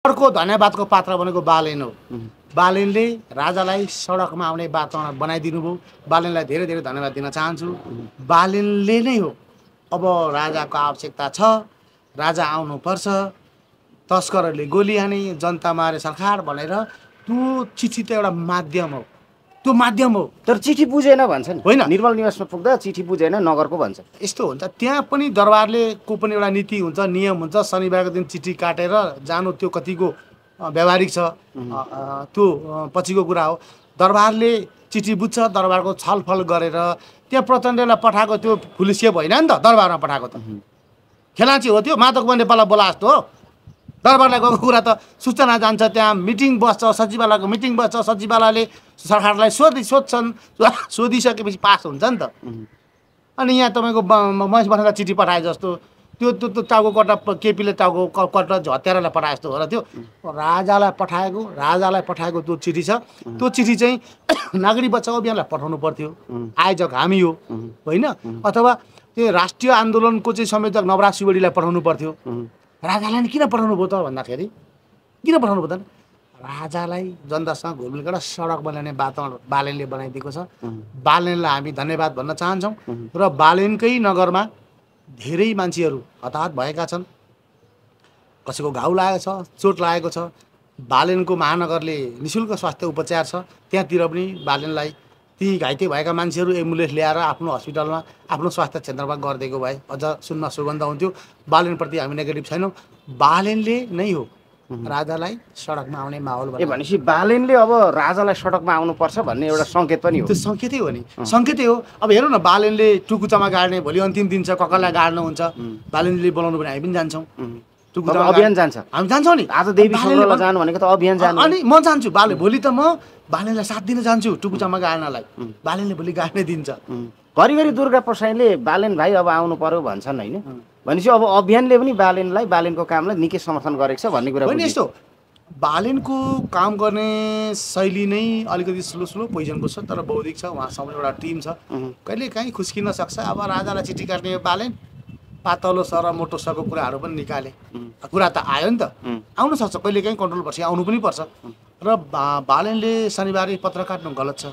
अर्को धन्यवादको पात्र भनेको बालेन हो। बालेनले राजालाई सडकमा आउने वातावरण बनाइदिनु भयो। बालेनलाई धेरै धेरै धन्यवाद दिन चाहन्छु। बालेनले नै हो अब राजाको आवश्यकता छ, राजा आउनुपर्छ, तस्करहरूले गोली हाने, जनता मारे सरकार भनेर त्यो चिठी त एउटा माध्यम हो, त्यो माध्यम हो। तर चिठी बुझेन भन्छ नि, होइन निर्मल निवासमा पुग्दा चिठी बुझेन नगरको भन्छ। यस्तो हुन्छ, त्यहाँ पनि दरबारले को पनि एउटा नीति हुन्छ, नियम हुन्छ। शनिबारको दिन चिठी काटेर जानु त्यो कतिको व्यावहारिक छ त्यो पछिको कुरा हो। दरबारले चिठी बुझ्छ, दरबारको छलफल गरेर त्यहाँ प्रचण्डलाई पठाएको त्यो पुलिसिया होइन नि त, दरबारमा पठाएको त खेलाँची हो त्यो, माधव नेपाललाई बोला जस्तो हो। दरबारलाई गएको कुरा त सूचना जान्छ, त्यहाँ मिटिङ बस्छ, सचिवालयको मिटिङ बस्छ, सचिवालयले सरकारलाई सोध्छन्, सोधिसकेपछि पास हुन्छ नि त। अनि यहाँ तपाईँको महेश बस्नेतलाई चिठी पठाए जस्तो त्यो त्यो टाउको कट्टा केपीले टाउको कट्टा हत्यारालाई पठाए जस्तो हो र त्यो राजालाई पठाएको त्यो चिठी छ। त्यो चिठी चाहिँ नागरिक बचाउ अभियानलाई पठाउनु पर्थ्यो, आयोजक हामी हो होइन, अथवा त्यो राष्ट्रिय आन्दोलनको चाहिँ संयोजक नवराज सुवेडीलाई पठाउनु पर्थ्यो। राजालाई किन पठाउनु भयो त भन्दाखेरि, किन पठाउनु भयो त राजालाई जनतासँग घुलमिल गरेर सडक बनाउने वातावरण बालेनले बनाइदिएको छ। बालेनलाई हामी धन्यवाद भन्न चाहन्छौँ। र बालेनकै नगरमा धेरै मान्छेहरू हताहत भएका छन्, कसैको घाउ लागेको छ, चोट लागेको छ। बालेनको महानगरले निःशुल्क स्वास्थ्य उपचार छ, त्यहाँतिर पनि बालेनलाई ती घाइते भएका मान्छेहरू एम्बुलेन्स ल्याएर आफ्नो हस्पिटलमा, आफ्नो स्वास्थ्य केन्द्रमा गरिदिएको भए अझ सुन्न सुगन्ध हुन्थ्यो। बालेनप्रति हामी नेगेटिभ छैनौँ। बालेनले नै हो राजालाई सडकमा आउने माहौल भनेपछि बालेनले अब राजालाई सडकमा आउनुपर्छ भन्ने एउटा सङ्केत पनि हो। त्यो सङ्केतै हो नि, सङ्केतै हो। अब हेरौँ न, बालेनले टुकुचामा गाड्ने भोलि अन्तिम दिन छ, ककरलाई गाड्नुहुन्छ, बालेनले बोलाउनु भने हामी पनि जान्छौँ, टुकुचामा अभियान जान्छ, हामी जान्छौँ नि। आज देवी सङ्ग्रहालय जानु भनेको त अभियान जानु। अनि म जान्छु, भोलि त म बालेनलाई साथ दिन जान्छु टुकुचामा गाड्नलाई। बालेनले भोलि गाड्ने दिन्छ। घरिघरि दुर्गा प्रसाईले बालेन भाइ अब आउनु पर्यो भन्छन् होइन, भनेपछि अब अभियानले पनि बालेनलाई, बालेनको कामलाई निकै समर्थन गरेको छ भन्ने कुरा होइन। यस्तो बालेनको काम गर्ने शैली नै अलिकति स्लो पोइजनको छ, तर बौद्धिक छ। उहाँसँग एउटा टिम छ, कहिले काहीँ खुस्किन सक्छ। अब राजालाई चिठी काट्ने बालेन पातलो सर र मोटो सरको कुराहरू पनि निकाले, कुरा त आयो नि त, आउनु सक्छ, कहिले काहीँ कन्ट्रोल पर्छ, आउनु पनि पर्छ। र बालेनले शनिबार पत्र काट्नु गलत छ।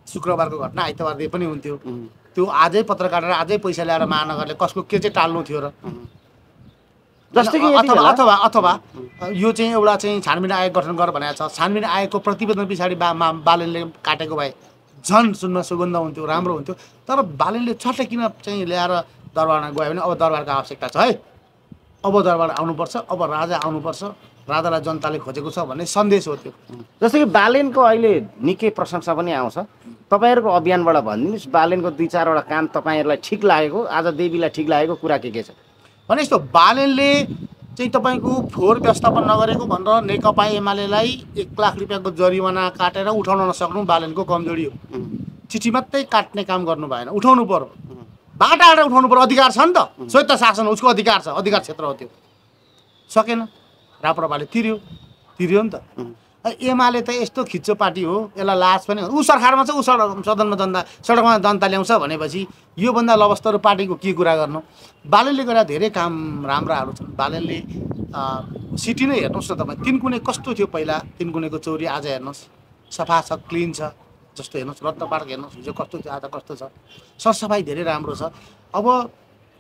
शुक्रबारको घटना आइतबार दिए पनि हुन्थ्यो, त्यो आजै पत्र काटेर आजै पैसा ल्याएर महानगरले कसको के चाहिँ टाल्नु थियो र। जस्तै कि अथवा यो चाहिँ एउटा चाहिँ छानबिन आयोग गठन गर भनेको छ, छानबिन आयोगको प्रतिवेदन पछाडि बालेनले काटेको भए झन् सुन्न सुगन्ध हुन्थ्यो, राम्रो हुन्थ्यो। तर बालेनले छट्टै किन चाहिँ ल्याएर दरबारमा गयो भने अब दरबारको आवश्यकता छ है, अब दरबार आउनुपर्छ, अब राजा आउनुपर्छ, राजालाई जनताले खोजेको छ भन्ने सन्देश हो त्यो। जस्तै कि बालेनको अहिले निकै प्रशंसा पनि आउँछ। तपाईँहरूको अभियानबाट भनिदिनुहोस्, बालेनको 2-4वटा काम तपाईँहरूलाई ठिक लागेको, आज देवीलाई ठिक लागेको कुरा के छ भने। यस्तो बालेनले चाहिँ तपाईँको फोहोर व्यवस्थापन नगरेको भनेर नेकपा एमालेलाई 1 लाख रुपियाँको जरिवाना काटेर उठाउन नसक्नु बालेनको कमजोरी हो। चिठी मात्रै काट्ने काम गर्नु भएन, उठाउनु पर्यो, बाटाबाट उठाउनु पर्यो। अधिकार छ नि त, स्वायत्त शासन उसको अधिकार छ, अधिकार क्षेत्र हो त्यो। सकेन, राप्रपाले तिर्यो नि त। एमाले त यस्तो खिच्चो पार्टी हो, यसलाई लाज पनि। ऊ सरकारमा छ, ऊ सदनमा सडकमा जनता ल्याउँछ भनेपछि योभन्दा लबस्तर पार्टीको के कुरा गर्नु। बालेनले गरेर धेरै काम राम्राहरू छन्। बालेनले सिटी नै हेर्नुहोस् न तपाईँ, तिनकुने कस्तो थियो पहिला, तिनकुनेको चौरी आज हेर्नुहोस् सफा छ, क्लिन छ। जस्तो हेर्नुहोस् रत्न पार्क हेर्नुहोस् हिजो कस्तो थियो, आज कस्तो छ। सरसफाइ धेरै राम्रो छ। अब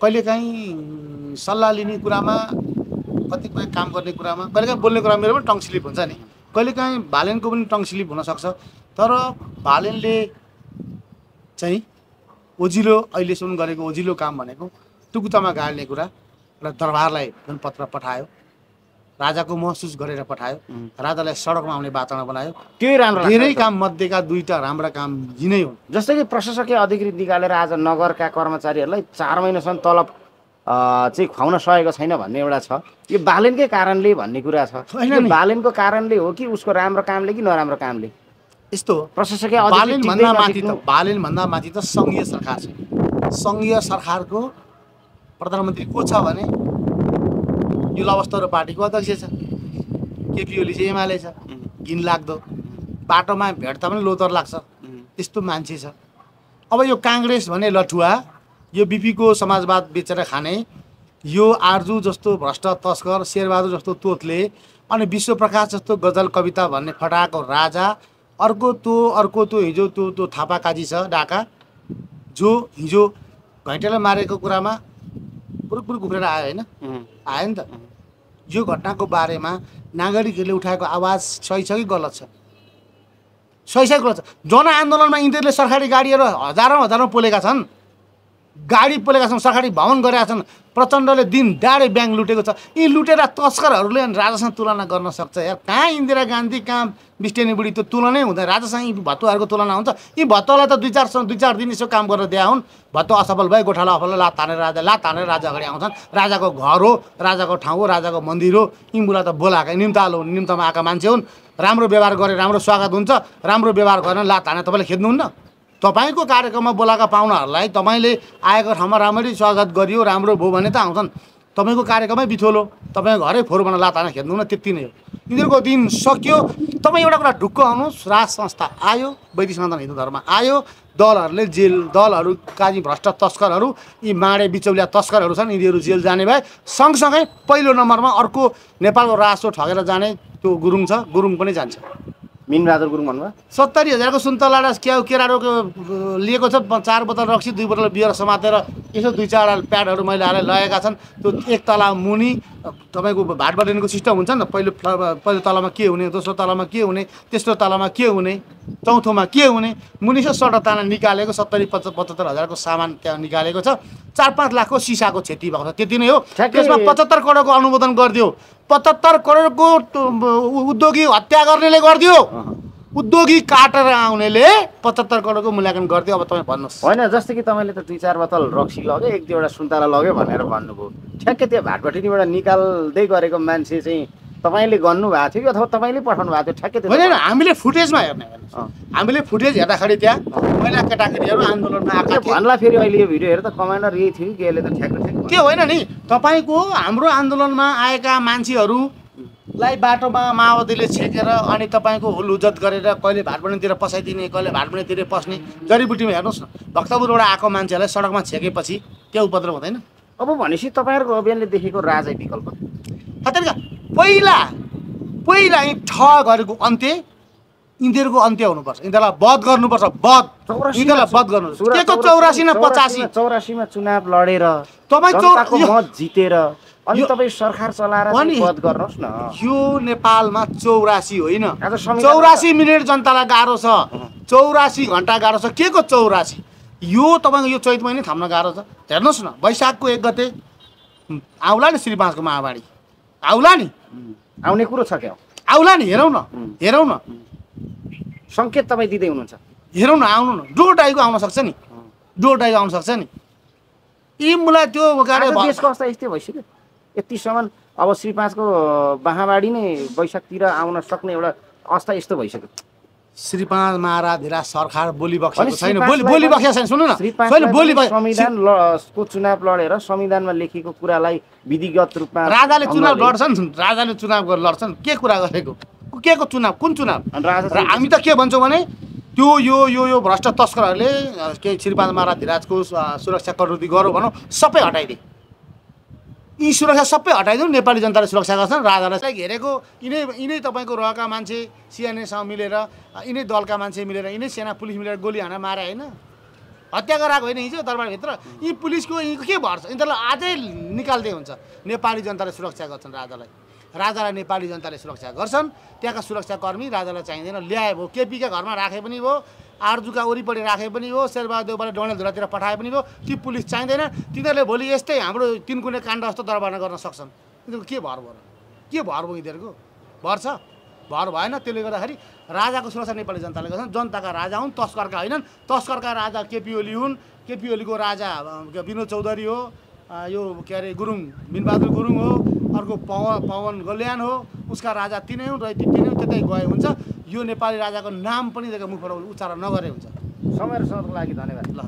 कहिलेकाहीँ सल्लाह लिने कुरामा, कतिपय काम गर्ने कुरामा, कहिलेकाहीँ बोल्ने कुरामा मेरो पनि टङ स्लिप हुन्छ नि, कहिलेकाहीँ बालेनको पनि टङ स्लिप हुनसक्छ। तर बालेनले चाहिँ ओजिलो अहिलेसम्म गरेको ओजिलो काम भनेको टुकुचामा गाड्ने कुरा र दरबारलाई जुन पत्र पठायो, राजाको महसुस गरेर पठायो, राजालाई सडकमा आउने वातावरण बनायो, त्यही राम्रो। धेरै काम मध्येका 2टा राम्रा काम यिनै हुन्। जस्तै कि प्रशासकीय अधिकृत निकालेर आज नगरका कर्मचारीहरूलाई 4 महिनासम्म तलब चाहिँ खुवाउन सकेको छैन भन्ने एउटा छ। यो बालेनकै कारणले भन्ने कुरा छ। बालेनको कारणले हो कि उसको राम्रो कामले कि नराम्रो कामले? यस्तो प्रशासकीय बालेनभन्दा माथि त सङ्घीय सरकार छ। सङ्घीय सरकारको प्रधानमन्त्री को छ भने यो लबस्तर पार्टीको अध्यक्ष छ, केपी ओली चाहिँ एमाले छ। घिनलाग्दो, बाटोमा भेट्दा पनि लोतर लाग्छ, त्यस्तो मान्छे छ। अब यो काङ्ग्रेस भने लठुवा, यो बिपीको समाजवाद बेचेर खाने यो आर्जु जस्तो भ्रष्ट तस्कर, शेरबहादुर जस्तो तोतले अनि विश्वप्रकाश जस्तो गजल कविता भन्ने फटाएको राजा, अर्को त्यो हिजो त्यो थापाकाजी छ डाका, जो हिजो घैँटेलाई मारेको कुरामा पुरुक उफ्रेर आयो होइन, आयो नि त। यो घटनाको बारेमा नागरिकहरूले उठाएको आवाज सही छ कि गलत छ? सही छ कि गलत छ? जनआन्दोलनमा यिनीहरूले सरकारी गाडीहरू हजारौँ पोलेका छन्, गाडी पोलेका छन्, सरकारी भवन गरेका छन्, प्रचण्डले दिन डाँडे ब्याङ्क लुटेको छ। यी लुटेर तस्करहरूले राजासँग तुलना गर्न सक्छ यार? कहाँ इन्दिरा गान्धी, कहाँ बिस्टेनी बुढी, त्यो तुलनै हुँदैन। राजासँग यी भत्तुहरूको तुलना हुन्छ? यी भत्तुलाई त दुई चार दिन यसो काम गरेर दिए हुन्, भत्तु असफल भए गोठाला अफल लात तानेर राजा अगाडि आउँछन्। राजाको घर हो, राजाको ठाउँ हो, राजाको मन्दिर हो, यिनीलाई त बोलाएका निम्तामा आएका मान्छे हुन्। राम्रो व्यवहार गरे राम्रो स्वागत हुन्छ, राम्रो व्यवहार गरेर लात हाने तपाईँले खेद्नुहुन्न? तपाईँको कार्यक्रममा बोलाएका पाहुनाहरूलाई तपाईँले आएको ठाउँमा राम्ररी स्वागत गरियो, राम्रो भयो भने त आउँछन्। तपाईँको कार्यक्रमै बिथोलो, तपाईँको घरै फोहोर बनाएर लात हानेर खेद्नु न, त्यति नै हो। यिनीहरूको दिन सक्यो। तपाईँ एउटा कुरा ढुक्क आउनुहोस्, राज संस्था आयो, वैदिक सनातन हिन्दू धर्म आयो, दलहरूले दलहरू काजी भ्रष्ट तस्करहरू, यी माडे बिचौलिया तस्करहरू छन्, यिनीहरू जेल जाने भए सँगसँगै पहिलो नम्बरमा अर्को नेपालको राजो ठगेर जाने त्यो गुरुङ छ, गुरुङ पनि जान्छ। मिनबहादुर गुरुङ भन्नुभयो 70,000 को सुन्तला केरारोको लिएको छ, 4 बोतल रक्सी 2 बोतल बियर समातेर यसो 2-4 प्याडहरू मैले हालेर लगेका छन्। त्यो एक तला मुनि तपाईँको भाट बटनको सिस्टम हुन्छ नि त, पहिलो तलामा के हुने, दोस्रो तलामा के हुने, तेस्रो तलामा के हुने, चौथोमा के हुने, मुनि 60 ताना निकालेको 70-75,000 को सामान त्यहाँ निकालेको छ। 4-5 लाखको सिसाको क्षति भएको छ, त्यति नै हो। त्यसमा 75 करोडको अनुमोदन गरिदियो। 75 करोडको उद्योगी हत्या गर्नेले गरिदियो, उद्योगी काटेर आउनेले 75 करोडको मूल्याङ्कन गरिदियो। अब तपाईँ भन्नुहोस्। होइन, जस्तै कि तपाईँले त 2-4 बोतल रक्सी लग्यो, 1-2वटा सुन्तला लग्यो भनेर भन्नुभयो। ठ्याक्कै त्यो भाटबटीबाट निकाल्दै गरेको मान्छे चाहिँ तपाईँले गर्नुभएको थियो कि अथवा तपाईँले पठाउनु भएको थियो? ठ्याक्कै त्यो होइन, हामीले फुटेजमा हेर्ने, हामीले फुटेज हेर्दाखेरि त्यहाँ पहिला केटाकेटीहरू आन्दोलनमा आएका थिए। भन्ला फेरि अहिले यो भिडियो हेरेर त कमान्डर यही थियो कि यसले त ठ्याक्कै त्यो होइन नि। तपाईँको हाम्रो आन्दोलनमा आएका मान्छेहरूलाई बाटोमा माओवादीले छेकेर अनि तपाईँको हुलहुज्जत गरेर कहिले भाटबडीतिर पसाइदिने, कहिले भाटबडीतिर पस्ने, जडीबुटीमा हेर्नुहोस् न, भक्तपुरबाट आएको मान्छेहरूलाई सडकमा छेकेपछि त्यो उपद्रव हुँदैन? अब भनेपछि तपाईँहरूको अभियानले देखेको राजै विकल्प पहिला यी ठगहरूको अन्त्य, यिनीहरूको अन्त्य हुनुपर्छ, यिनीहरूलाई बध गर्नुपर्छ। यिनीहरूलाई बध गर्नुपर्छ। के को 84 न 85? 84 मा चुनाव लडेर तपाईँ मत जितेर अनि तपाईँ सरकार चलाएर बध गर्नुहोस् न। यो नेपालमा 84 होइन, 84 मिनट जनतालाई गाह्रो छ, 84 घन्टा गाह्रो छ। के को 84? यो तपाईँको यो चैत महिना थाम्न गाह्रो छ। हेर्नुहोस् न, वैशाखको 1 गते आउला नि श्री 5 को महावाणी, आउला नि, आउने कुरो छ क्या? आउला नि, हेरौँ न। सङ्केत तपाईँ दिँदै हुनुहुन्छ, हेरौँ न, आउनु न। डोटाइको आउन सक्छ नि, डोटाइको आउन सक्छ नि। यी मलाई त्यो देशको अवस्था यस्तै भइसक्यो यतिसम्म। अब श्री 5 को महावाणी नै वैशाखतिर आउन सक्ने एउटा अवस्था यस्तो भइसक्यो। श्री 5 महाराधिराज सरकार बोली बक्सेको छैन, बोली बक्सेको छैन। सुन्नु न, संविधानको चुनाव लडेर संविधानमा लेखिएको कुरालाई विधिगत रूपमा राजाले चुनाव लड्छन्, राजाले चुनाव लड्छन्। के कुरा गरेको? के को चुनाव? कुन चुनाव? हामी त के भन्छौँ भने त्यो यो भ्रष्ट तस्करहरूले के श्री 5 महाराधिराजको सुरक्षा कटौती गरौँ भनौँ, सबै हटाइदिए। यी सुरक्षा सबै हटाइदिउँ, नेपाली जनताले सुरक्षा गर्छन्। राजालाई घेरेको यिनै तपाईँको रहेका मान्छे सिएनएसँग मिलेर, यिनै दलका मान्छे मिलेर, यिनै सेना पुलिस मिलेर गोली हाना मारे होइन, हत्या गराएको होइन हिजो दरबारभित्र। यी पुलिसको यिनको के भर छ? यिनीहरूलाई अझै निकाल्दै हुन्छ। नेपाली जनताले सुरक्षा गर्छन् राजालाई नेपाली जनताले सुरक्षा गर्छन्। त्यहाँका सुरक्षाकर्मी राजालाई चाहिँदैन। ल्याए भयो, केपीका घरमा राखे पनि भयो, आर्जुका वरिपरि राखे पनि भयो, शेरबहादुरबाट डडेलधुरातिर पठाए पनि भयो, ती पुलिस चाहिँदैन। तिनीहरूले भोलि यस्तै हाम्रो 3 कुने काण्ड जस्तो दरबारमा गर्न सक्छन्। यिनीहरूको के भर भयो? यिनीहरूको भर छ? भर भएन। त्यसले गर्दाखेरि राजाको सुरक्षा नेपाली जनताले गर्छन्। जनताका राजा हुन्, तस्करका होइनन्। तस्करका राजा केपी ओली हुन्। केपी ओलीको राजा विनोद चौधरी हो, यो के अरे गुरुङ मिनबहादुर गुरुङ हो, अर्को पवन गल्यान हो, उसका राजा तिनै हुन् र तिनै त्यतै गए हुन्छ। यो नेपाली राजाको नाम पनि मुखबाट उच्चारण नगरे हुन्छ। समय र समयको लागि धन्यवाद। ल।